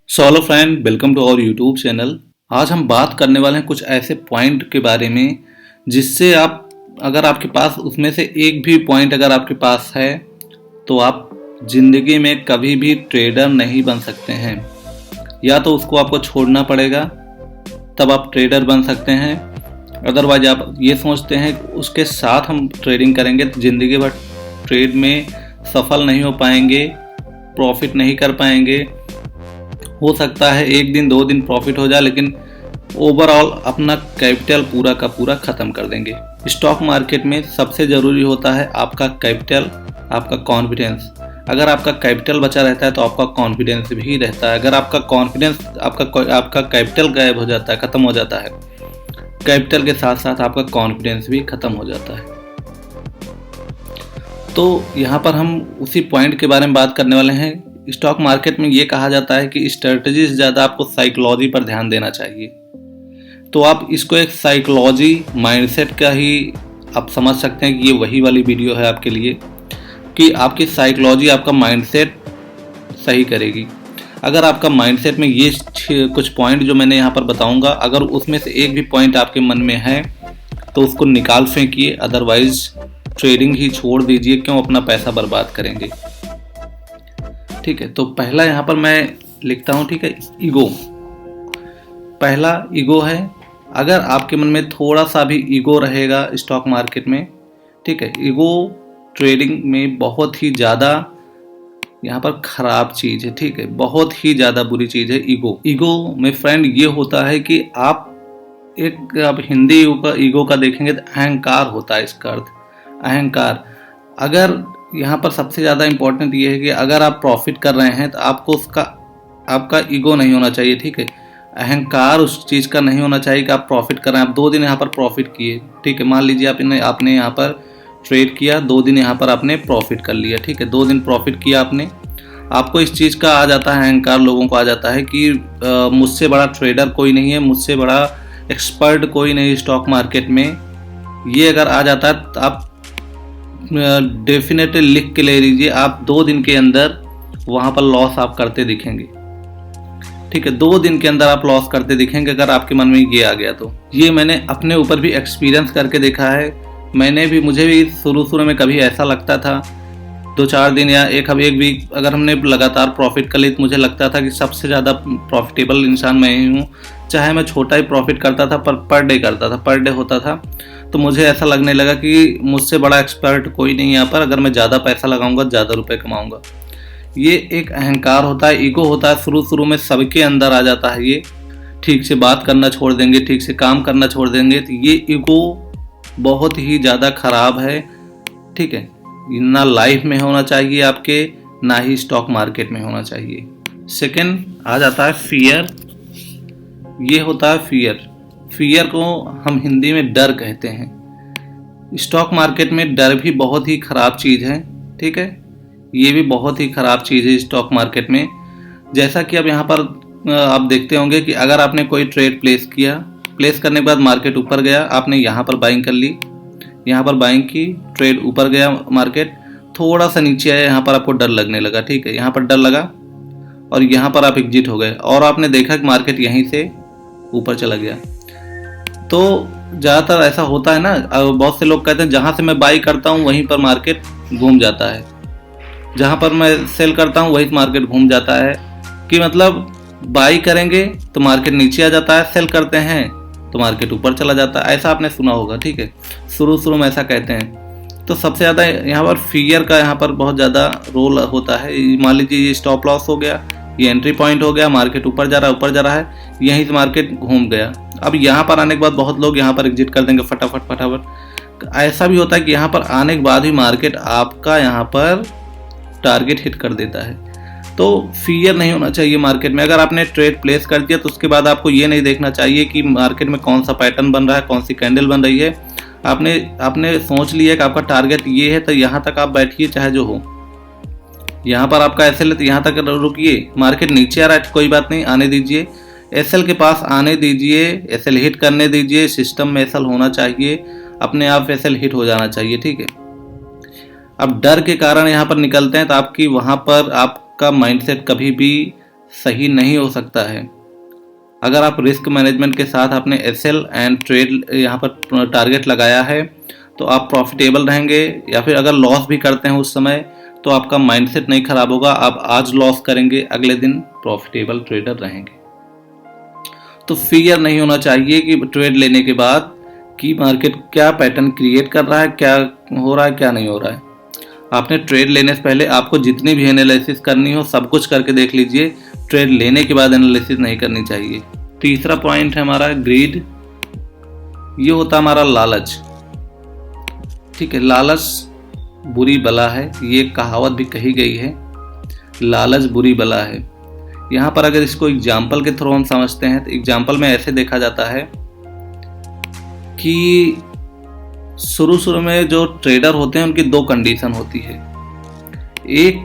So hello friend, welcome to our YouTube channel. आज हम बात करने वाले हैं कुछ ऐसे पॉइंट के बारे में जिससे आप, अगर आपके पास उसमें से एक भी पॉइंट अगर आपके पास है तो आप ज़िंदगी में कभी भी ट्रेडर नहीं बन सकते हैं। या तो उसको आपको छोड़ना पड़ेगा तब आप ट्रेडर बन सकते हैं, अदरवाइज आप ये सोचते हैं उसके साथ हम ट्रेडिंग करेंगे तो ज़िंदगी भर ट्रेड में सफल नहीं हो पाएंगे, प्रॉफिट नहीं कर पाएंगे। हो सकता है एक दिन दो दिन प्रॉफिट हो जाए, लेकिन ओवरऑल अपना कैपिटल पूरा का पूरा ख़त्म कर देंगे। स्टॉक मार्केट में सबसे ज़रूरी होता है आपका कैपिटल, आपका कॉन्फिडेंस। अगर आपका कैपिटल बचा रहता है तो आपका कॉन्फिडेंस भी रहता है। अगर आपका कॉन्फिडेंस, आपका कैपिटल गायब हो जाता है, ख़त्म हो जाता है, कैपिटल के साथ साथ आपका कॉन्फिडेंस भी ख़त्म हो जाता है। तो यहाँ पर हम उसी पॉइंट के बारे में बात करने वाले हैं। स्टॉक मार्केट में ये कहा जाता है कि स्ट्रेटजी से ज़्यादा आपको साइकोलॉजी पर ध्यान देना चाहिए। तो आप इसको एक साइकोलॉजी माइंडसेट का ही आप समझ सकते हैं कि ये वही वाली वीडियो है आपके लिए, कि आपकी साइकोलॉजी, आपका माइंडसेट सही करेगी। अगर आपका माइंडसेट में ये कुछ पॉइंट जो मैंने यहाँ पर बताऊँगा, अगर उसमें से एक भी पॉइंट आपके मन में है तो उसको निकाल फेंकिए, अदरवाइज ट्रेडिंग ही छोड़ दीजिए। क्यों अपना पैसा बर्बाद करेंगे? ठीक है, तो पहला यहाँ पर मैं लिखता हूँ, ठीक है, ईगो। पहला ईगो है। अगर आपके मन में थोड़ा सा भी ईगो रहेगा स्टॉक मार्केट में, ठीक है, ईगो ट्रेडिंग में बहुत ही ज़्यादा यहाँ पर ख़राब चीज़ है। ठीक है, बहुत ही ज़्यादा बुरी चीज़ है ईगो। ईगो में फ्रेंड ये होता है कि आप हिंदी ईगो का देखेंगे तो अहंकार होता है। इसका अर्थ अहंकार। अगर यहाँ पर सबसे ज़्यादा इम्पोर्टेंट ये है कि अगर आप प्रॉफिट कर रहे हैं तो आपको आपका ईगो नहीं होना चाहिए। ठीक है, अहंकार उस चीज़ का नहीं होना चाहिए कि आप प्रॉफिट कर रहे हैं। आप 2 दिन यहाँ पर प्रॉफिट किए, ठीक है, मान लीजिए आपने यहाँ पर ट्रेड किया, 2 दिन यहाँ पर आपने प्रॉफिट कर लिया। ठीक है, 2 दिन प्रॉफिट किया आपने, आपको इस चीज़ का आ जाता है अहंकार, लोगों को आ जाता है कि मुझसे बड़ा ट्रेडर कोई नहीं है, मुझसे बड़ा एक्सपर्ट कोई नहीं स्टॉक मार्केट में। ये अगर आ जाता है तो आप डेफिनेटली लिख के ले लीजिए, आप 2 दिन के अंदर वहाँ पर लॉस आप करते दिखेंगे। ठीक है, 2 दिन के अंदर आप लॉस करते दिखेंगे अगर आपके मन में ये आ गया तो। ये मैंने अपने ऊपर भी एक्सपीरियंस करके देखा है। मुझे भी शुरू में कभी ऐसा लगता था, 2-4 दिन या एक वीक अगर हमने लगातार प्रॉफिट कर ली तो मुझे लगता था कि सबसे ज़्यादा प्रॉफिटेबल इंसान मैं ही हूँ। चाहे मैं छोटा ही प्रॉफिट करता था पर डे करता था, पर डे होता था, तो मुझे ऐसा लगने लगा कि मुझसे बड़ा एक्सपर्ट कोई नहीं यहाँ पर। अगर मैं ज़्यादा पैसा लगाऊंगा ज़्यादा रुपए कमाऊंगा। ये एक अहंकार होता है, ईगो होता है, शुरू में सबके अंदर आ जाता है। ये ठीक से बात करना छोड़ देंगे, ठीक से काम करना छोड़ देंगे तो ये ईगो बहुत ही ज़्यादा खराब है। ठीक है, ना लाइफ में होना चाहिए आपके, ना ही स्टॉक मार्केट में होना चाहिए। सेकंड आ जाता है फियर। ये होता है फियर। फियर को हम हिंदी में डर कहते हैं। स्टॉक मार्केट में डर भी बहुत ही ख़राब चीज़ है। ठीक है, ये भी बहुत ही ख़राब चीज़ है स्टॉक मार्केट में। जैसा कि अब यहाँ पर आप देखते होंगे कि अगर आपने कोई ट्रेड प्लेस करने के बाद मार्केट ऊपर गया, आपने यहाँ पर बाइंग कर ली, यहाँ पर बाइंग की, ट्रेड ऊपर गया, मार्केट थोड़ा सा नीचे आया, यहाँ पर आपको डर लगने लगा। ठीक है, यहाँ पर डर लगा और यहाँ पर आप एग्जिट हो गए और आपने देखा कि मार्केट यहीं से ऊपर चला गया। तो ज़्यादातर ऐसा होता है ना, बहुत से लोग कहते हैं जहाँ से मैं बाई करता हूँ वहीं पर मार्केट घूम जाता है, जहाँ पर मैं सेल करता हूँ वहीं मार्केट घूम जाता है। कि मतलब बाई करेंगे तो मार्केट नीचे आ जाता है, सेल करते हैं तो मार्केट ऊपर चला जाता है। ऐसा आपने सुना होगा। ठीक है, शुरू में ऐसा कहते हैं। तो सबसे ज़्यादा यहाँ पर फियर का यहाँ पर बहुत ज़्यादा रोल होता है। मान लीजिए ये स्टॉप लॉस हो गया, ये एंट्री पॉइंट हो गया, मार्केट ऊपर जा रहा है, यहीं से मार्केट घूम गया। अब यहाँ पर आने के बाद बहुत लोग यहाँ पर एग्जिट कर देंगे फटाफट। ऐसा भी होता है कि यहाँ पर आने के बाद भी मार्केट आपका यहाँ पर टारगेट हिट कर देता है। तो फियर नहीं होना चाहिए मार्केट में। अगर आपने ट्रेड प्लेस कर दिया तो उसके बाद आपको ये नहीं देखना चाहिए कि मार्केट में कौन सा पैटर्न बन रहा है, कौन सी कैंडल बन रही है। आपने सोच लिया कि आपका टारगेट ये है तो यहाँ तक आप बैठिए, चाहे जो हो। यहाँ पर आपका एसएल है तो यहाँ तक रुकिए। मार्केट नीचे आ रहा है कोई बात नहीं, आने दीजिए, एसएल के पास आने दीजिए, एसएल हिट करने दीजिए। सिस्टम में एसएल होना चाहिए, अपने आप एसएल हिट हो जाना चाहिए। ठीक है, अब डर के कारण यहाँ पर निकलते हैं तो आपकी वहाँ पर आपका माइंडसेट कभी भी सही नहीं हो सकता है। अगर आप रिस्क मैनेजमेंट के साथ आपने एसएल एंड ट्रेड यहाँ पर टारगेट लगाया है तो आप प्रॉफिटेबल रहेंगे, या फिर अगर लॉस भी करते हैं उस समय तो आपका माइंडसेट नहीं खराब होगा, आप आज लॉस करेंगे अगले दिन प्रॉफिटेबल ट्रेडर रहेंगे। तो फियर नहीं होना चाहिए कि ट्रेड लेने के बाद कि मार्केट क्या पैटर्न क्रिएट कर रहा है, क्या हो रहा है, क्या नहीं हो रहा है। आपने ट्रेड लेने से पहले आपको जितनी भी एनालिसिस करनी हो सब कुछ करके देख लीजिए, ट्रेड लेने के बाद एनालिसिस नहीं करनी चाहिए। तीसरा पॉइंट है हमारा ग्रीड। ये होता है हमारा लालच। ठीक है, लालच बुरी बला है, ये कहावत भी कही गई है, लालच बुरी बला है। यहाँ पर अगर इसको एग्जाम्पल के थ्रू हम समझते हैं तो एग्जाम्पल में ऐसे देखा जाता है कि शुरू में जो ट्रेडर होते हैं उनकी दो कंडीशन होती है। एक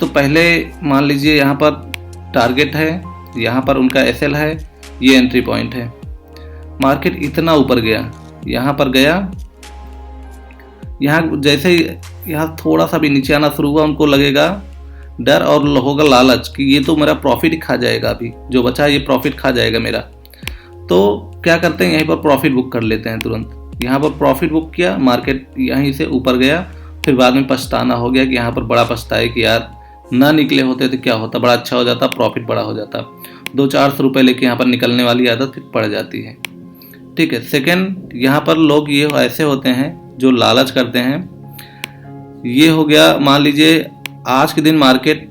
तो पहले मान लीजिए यहाँ पर टारगेट है, यहाँ पर उनका एसएल है, ये एंट्री पॉइंट है, मार्केट इतना ऊपर गया, यहाँ पर गया, यहाँ जैसे यहाँ थोड़ा सा भी नीचे आना शुरू हुआ उनको लगेगा डर और होगा लालच कि ये तो मेरा प्रॉफिट ही खा जाएगा, अभी जो बचा है ये प्रॉफिट खा जाएगा मेरा। तो क्या करते हैं, यहीं पर प्रॉफिट बुक कर लेते हैं तुरंत। यहाँ पर प्रॉफिट बुक किया, मार्केट यहीं से ऊपर गया, फिर बाद में पछताना हो गया कि यहाँ पर बड़ा पछताए कि यार ना निकले होते तो क्या होता, बड़ा अच्छा हो जाता, प्रॉफिट बड़ा हो जाता। 200-400 रुपये लेके यहाँ पर निकलने वाली आदत फिर पड़ जाती है। ठीक है, सेकेंड, यहाँ पर लोग ये ऐसे होते हैं जो लालच करते हैं। ये हो गया, मान लीजिए आज के दिन मार्केट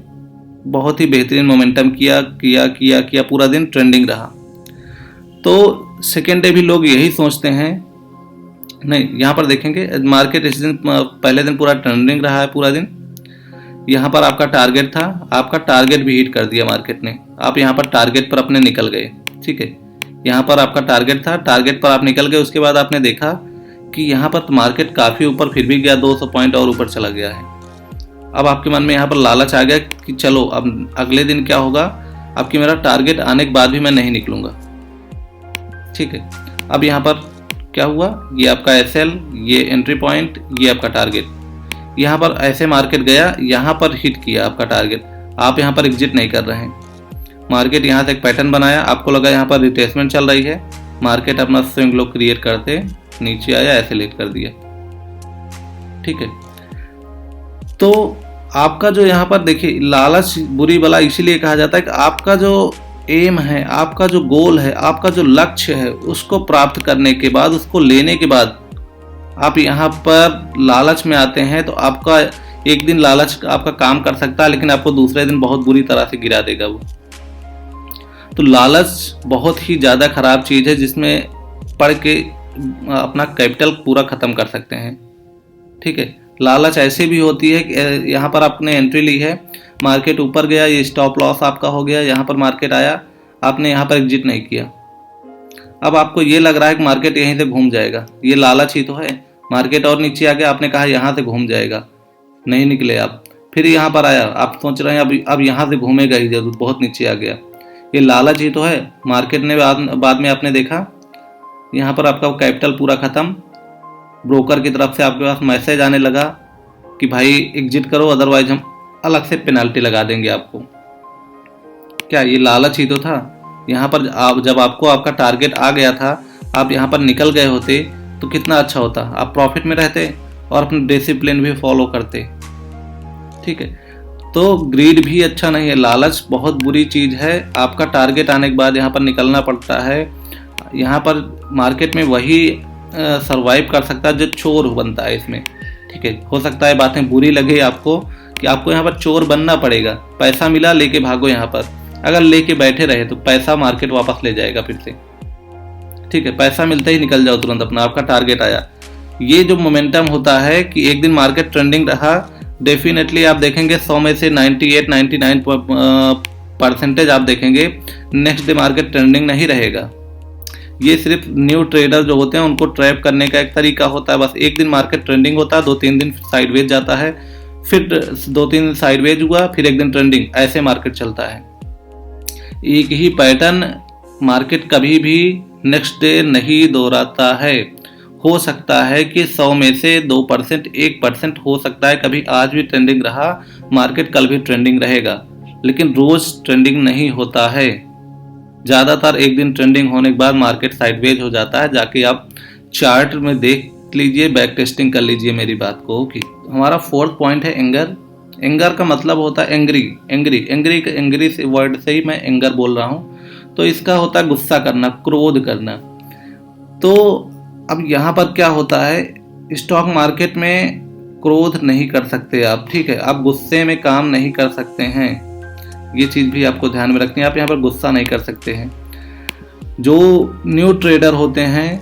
बहुत ही बेहतरीन मोमेंटम किया, पूरा दिन ट्रेंडिंग रहा, तो सेकेंड डे भी लोग यही सोचते हैं, नहीं यहाँ पर देखेंगे मार्केट इस दिन पहले दिन पूरा ट्रेंडिंग रहा है पूरा दिन, यहाँ पर आपका टारगेट था, आपका टारगेट भी हिट कर दिया मार्केट ने, आप यहाँ पर टारगेट पर अपने निकल गए। ठीक है, यहाँ पर आपका टारगेट था, टारगेट पर आप निकल गए, उसके बाद आपने देखा कि यहाँ पर मार्केट काफ़ी ऊपर फिर भी गया, 200 पॉइंट और ऊपर चला गया है। अब आपके मन में यहाँ पर लालच आ गया कि चलो अब अगले दिन क्या होगा, अब कि मेरा टारगेट आने के बाद भी मैं नहीं निकलूंगा। ठीक है, अब यहाँ पर क्या हुआ, ये आपका एसएल, ये एंट्री पॉइंट, ये आपका टारगेट, यहाँ पर ऐसे मार्केट गया, यहाँ पर हिट किया आपका टारगेट, आप यहाँ पर एग्जिट नहीं कर रहे हैं। मार्केट यहाँ से एक पैटर्न बनाया, आपको लगा यहाँ पर रिट्रेसमेंट चल रही है, मार्केट अपना स्विंग लो क्रिएट करते नीचे आया, ऐसे लेट कर दिया। ठीक है, तो आपका जो यहाँ पर देखिए लालच बुरी बला इसीलिए कहा जाता है कि आपका जो एम है, आपका जो गोल है, आपका जो लक्ष्य है, उसको प्राप्त करने के बाद, उसको लेने के बाद आप यहाँ पर लालच में आते हैं तो आपका एक दिन लालच आपका काम कर सकता है, लेकिन आपको दूसरे दिन बहुत बुरी तरह से गिरा देगा वो। तो लालच बहुत ही ज़्यादा खराब चीज़ है, जिसमें पढ़ के अपना कैपिटल पूरा ख़त्म कर सकते हैं। ठीक है, लालच ऐसे भी होती है कि यहाँ पर आपने एंट्री ली है, मार्केट ऊपर गया, ये स्टॉप लॉस आपका हो गया, यहाँ पर मार्केट आया, आपने यहाँ पर एग्जिट नहीं किया, अब आपको ये लग रहा है कि मार्केट यहीं से घूम जाएगा, ये लालच ही तो है। मार्केट और नीचे आ गया, आपने कहा यहाँ से घूम जाएगा, नहीं निकले आप, फिर यहाँ पर आया, आप सोच रहे हैं अब यहाँ से घूमेगा ही जरूर, बहुत नीचे आ गया, ये लालच ही तो है। मार्केट ने बाद में आपने देखा यहाँ पर आपका कैपिटल पूरा खत्म, ब्रोकर की तरफ से आपके पास मैसेज आने लगा कि भाई एग्जिट करो, अदरवाइज हम अलग से पेनल्टी लगा देंगे आपको। क्या ये लालच ही तो था? यहाँ पर जब आपको आपका टारगेट आ गया था, आप यहाँ पर निकल गए होते तो कितना अच्छा होता, आप प्रॉफिट में रहते और अपने डिसिप्लिन भी फॉलो करते। ठीक है, तो ग्रीड भी अच्छा नहीं है, लालच बहुत बुरी चीज़ है। आपका टारगेट आने के बाद यहाँ पर निकलना पड़ता है। यहाँ पर मार्केट में वही सरवाइव कर सकता है जो चोर बनता है इसमें। ठीक है, हो सकता है बातें बुरी लगे आपको कि आपको यहाँ पर चोर बनना पड़ेगा, पैसा मिला लेके भागो यहाँ पर, अगर लेके बैठे रहे तो पैसा मार्केट वापस ले जाएगा फिर से। ठीक है, पैसा मिलते ही निकल जाओ तुरंत अपना, आपका टारगेट आया। ये जो मोमेंटम होता है कि एक दिन मार्केट ट्रेंडिंग रहा, डेफिनेटली आप देखेंगे 100 में से 98-99% आप देखेंगे नेक्स्ट डे मार्केट ट्रेंडिंग नहीं रहेगा। ये सिर्फ न्यू ट्रेडर जो होते हैं उनको ट्रैप करने का एक तरीका होता है। बस एक दिन मार्केट ट्रेंडिंग होता है, 2-3 दिन साइडवेज जाता है, फिर 2-3 दिन साइडवेज हुआ, फिर एक दिन ट्रेंडिंग, ऐसे मार्केट चलता है। एक ही पैटर्न मार्केट कभी भी नेक्स्ट डे नहीं दोहराता है। हो सकता है कि 100 में से 2%, 1% हो सकता है कभी आज भी ट्रेंडिंग रहा, मार्केट कल भी ट्रेंडिंग रहेगा, लेकिन रोज ट्रेंडिंग नहीं होता है। ज़्यादातर एक दिन ट्रेंडिंग होने के बाद मार्केट साइडवेज हो जाता है। जाके आप चार्ट में देख लीजिए, बैक टेस्टिंग कर लीजिए मेरी बात को। कि हमारा फोर्थ पॉइंट है एंगर। एंगर का मतलब होता है एंग्री। एंग्री से वर्ड से ही मैं एंगर बोल रहा हूँ। तो इसका होता है गुस्सा करना, क्रोध करना। तो अब यहाँ पर क्या होता है, स्टॉक मार्केट में क्रोध नहीं कर सकते आप, ठीक है। आप गुस्से में काम नहीं कर सकते हैं, ये चीज़ भी आपको ध्यान में रखनी है। आप यहाँ पर गुस्सा नहीं कर सकते हैं। जो न्यू ट्रेडर होते हैं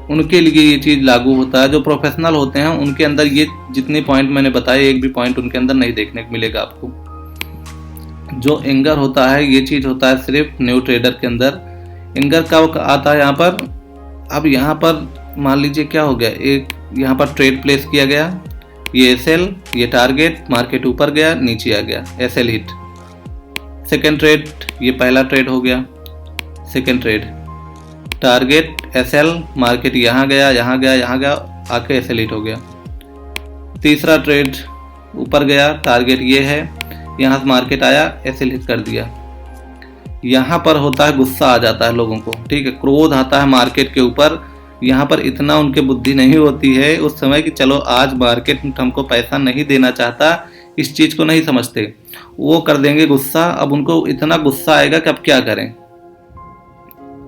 उनके लिए ये चीज़ लागू होता है। जो प्रोफेशनल होते हैं उनके अंदर ये जितने पॉइंट मैंने बताए, एक भी पॉइंट उनके अंदर नहीं देखने को मिलेगा आपको। जो एंगर होता है ये चीज़ होता है सिर्फ न्यू ट्रेडर के अंदर। एंगर कब आता है यहाँ पर, अब यहाँ पर मान लीजिए क्या हो गया, एक यहाँ पर ट्रेड प्लेस किया गया, ये एसएल, ये टारगेट, मार्केट ऊपर गया नीचे आ गया, एसएल हिट। सेकेंड ट्रेड, ये पहला ट्रेड हो गया, second trade, target SL, market यहाँ गया यहाँ गया यहाँ गया, आके एसएल हिट हो गया। तीसरा ट्रेड ऊपर गया, टारगेट ये है, यहाँ से मार्केट आया, एसएल हिट कर दिया। यहाँ पर होता है गुस्सा आ जाता है लोगों को, ठीक है, क्रोध आता है मार्केट के ऊपर। यहाँ पर इतना उनके बुद्धि नहीं होती है उस समय कि चलो आज मार्केट हमको पैसा नहीं देना चाहता, इस चीज़ को नहीं समझते, वो कर देंगे गुस्सा। अब उनको इतना गुस्सा आएगा कि अब क्या करें,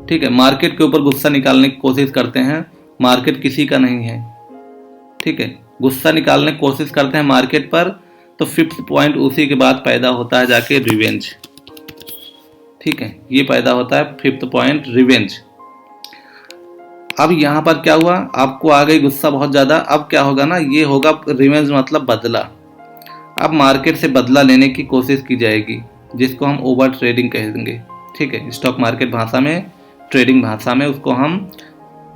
ठीक है। मार्केट के ऊपर गुस्सा निकालने की कोशिश करते हैं, मार्केट किसी का नहीं है, ठीक है। गुस्सा निकालने की कोशिश करते हैं मार्केट पर, तो फिफ्थ पॉइंट उसी के बाद पैदा होता है जाके रिवेंज, ठीक है। ये पैदा होता है फिफ्थ पॉइंट, रिवेंज। अब यहाँ पर क्या हुआ, आपको आ गई गुस्सा बहुत ज़्यादा। अब क्या होगा ना, ये होगा रिवेंज मतलब बदला। अब मार्केट से बदला लेने की कोशिश की जाएगी, जिसको हम ओवर ट्रेडिंग कहेंगे, ठीक है। स्टॉक मार्केट भाषा में, ट्रेडिंग भाषा में उसको हम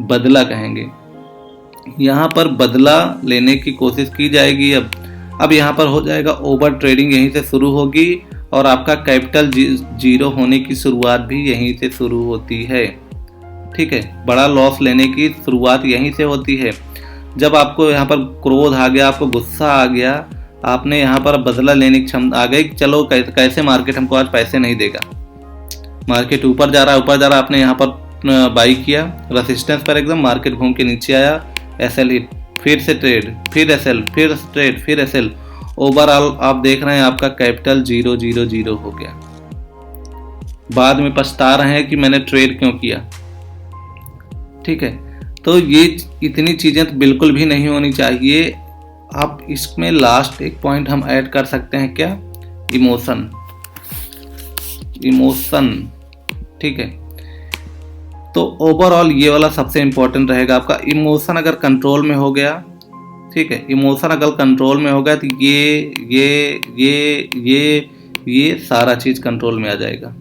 बदला कहेंगे। यहाँ पर बदला लेने की कोशिश की जाएगी। अब यहाँ पर हो जाएगा ओवर ट्रेडिंग, यहीं से शुरू होगी और आपका कैपिटल जीरो होने की शुरुआत भी यहीं से शुरू होती है, ठीक है। बड़ा लॉस लेने की शुरुआत यहीं से होती है। जब आपको यहाँ पर क्रोध आ गया, आपको गुस्सा आ गया, आपने यहाँ पर बदला लेने की क्षमता आ गई, चलो कैसे मार्केट हमको आज पैसे नहीं देगा। मार्केट ऊपर जा रहा है, आपने यहाँ पर बाई किया, रेसिस्टेंस पर एकदम, मार्केट घूम के नीचे आया, एसएल हिट, फिर से ट्रेड, फिर एसएल, फिर ट्रेड, फिर एसएल। ओवरऑल आप देख रहे हैं आपका कैपिटल 0 हो गया। बाद में पछता रहे हैं कि मैंने ट्रेड क्यों किया, ठीक है। तो ये इतनी चीज़ें तो बिल्कुल भी नहीं होनी चाहिए। आप इसमें लास्ट एक पॉइंट हम ऐड कर सकते हैं, क्या, इमोशन, ठीक है। तो ओवरऑल ये वाला सबसे इंपॉर्टेंट रहेगा आपका। इमोशन अगर कंट्रोल में हो गया, ठीक है, इमोशन अगर कंट्रोल में हो गया तो ये सारा चीज़ कंट्रोल में आ जाएगा।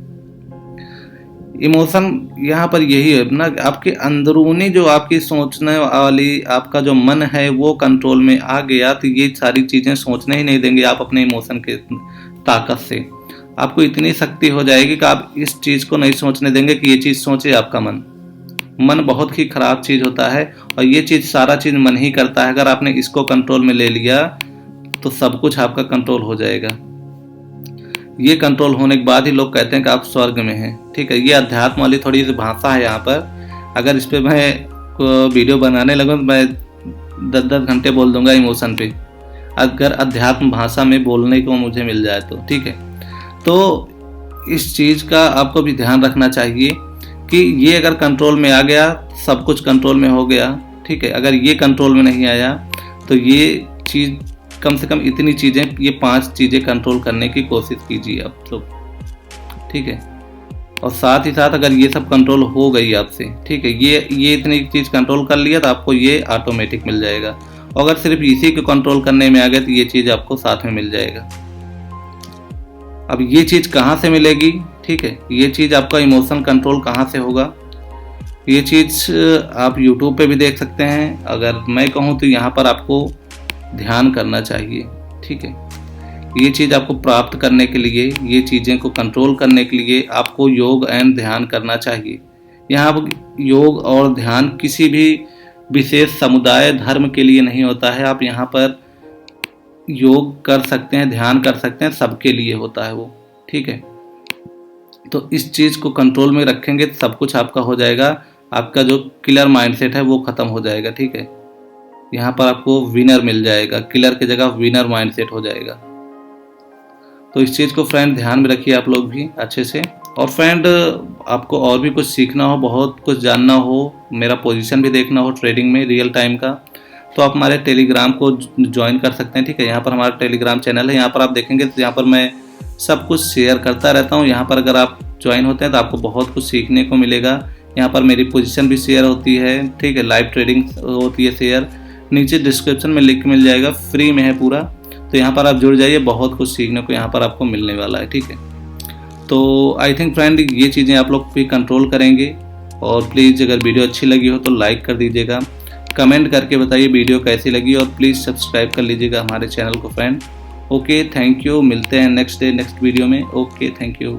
इमोशन यहाँ पर यही है ना, आपके अंदरूनी जो आपकी सोचने वाली आपका जो मन है वो कंट्रोल में आ गया तो ये सारी चीज़ें सोचने ही नहीं देंगे आप अपने इमोशन के ताकत से। आपको इतनी शक्ति हो जाएगी कि आप इस चीज़ को नहीं सोचने देंगे कि ये चीज़ सोचे आपका मन बहुत ही खराब चीज़ होता है और ये चीज़ सारा चीज़ मन ही करता है। अगर आपने इसको कंट्रोल में ले लिया तो सब कुछ आपका कंट्रोल हो जाएगा। ये कंट्रोल होने के बाद ही लोग कहते हैं कि आप स्वर्ग में हैं, ठीक है। ये अध्यात्म वाली थोड़ी सी भाषा है यहाँ पर। अगर इस पर मैं वीडियो बनाने लगूँ तो मैं 10-10 घंटे बोल दूंगा इमोशन पे, अगर अध्यात्म भाषा में बोलने को मुझे मिल जाए तो, ठीक है। तो इस चीज़ का आपको भी ध्यान रखना चाहिए कि ये अगर कंट्रोल में आ गया सब कुछ कंट्रोल में हो गया, ठीक है। अगर ये कंट्रोल में नहीं आया तो ये चीज़, कम से कम इतनी चीज़ें, ये 5 चीज़ें कंट्रोल करने की कोशिश कीजिए आप लोग, ठीक है। और साथ ही साथ अगर ये सब कंट्रोल हो गई आपसे, ठीक है, ये इतनी चीज़ कंट्रोल कर लिया तो आपको ये ऑटोमेटिक मिल जाएगा। और अगर सिर्फ इसी को कंट्रोल करने में आ गया तो ये चीज़ आपको साथ में मिल जाएगा। अब ये चीज़ कहाँ से मिलेगी, ठीक है, ये चीज़ आपका इमोशन कंट्रोल कहाँ से होगा, ये चीज़ आप YouTube पे भी देख सकते हैं। अगर मैं कहूँ तो यहाँ पर आपको ध्यान करना चाहिए, ठीक है। ये चीज़ आपको प्राप्त करने के लिए, ये चीज़ें को कंट्रोल करने के लिए आपको योग एंड ध्यान करना चाहिए। यहाँ योग और ध्यान किसी भी विशेष समुदाय धर्म के लिए नहीं होता है। आप यहाँ पर योग कर सकते हैं, ध्यान कर सकते हैं, सबके लिए होता है वो, ठीक है। तो इस चीज़ को कंट्रोल में रखेंगे तो सब कुछ आपका हो जाएगा। आपका जो किलर माइंडसेट है वो ख़त्म हो जाएगा, ठीक है। यहाँ पर आपको विनर मिल जाएगा, किलर की जगह विनर माइंडसेट हो जाएगा। तो इस चीज़ को फ्रेंड ध्यान में रखिए आप लोग भी अच्छे से। और फ्रेंड आपको और भी कुछ सीखना हो, बहुत कुछ जानना हो, मेरा पोजीशन भी देखना हो ट्रेडिंग में रियल टाइम का, तो आप हमारे टेलीग्राम को ज्वाइन कर सकते हैं, ठीक है। यहाँ पर हमारा टेलीग्राम चैनल है, यहाँ पर आप देखेंगे तो यहाँ पर मैं सब कुछ शेयर करता रहता हूँ। यहाँ पर अगर आप ज्वाइन होते हैं तो आपको बहुत कुछ सीखने को मिलेगा। यहाँ पर मेरी पोजीशन भी शेयर होती है, ठीक है, लाइव ट्रेडिंग होती है शेयर। नीचे डिस्क्रिप्शन में लिंक मिल जाएगा, फ्री में है पूरा, तो यहाँ पर आप जुड़ जाइए, बहुत कुछ सीखने को यहाँ पर आपको मिलने वाला है, ठीक है। तो आई थिंक फ्रेंड ये चीज़ें आप लोग भी कंट्रोल करेंगे। और प्लीज़ अगर वीडियो अच्छी लगी हो तो लाइक कर दीजिएगा, कमेंट करके बताइए वीडियो कैसी लगी, और प्लीज़ सब्सक्राइब कर लीजिएगा हमारे चैनल को फ्रेंड। ओके, थैंक यू, मिलते हैं नेक्स्ट वीडियो में। Okay, thank you.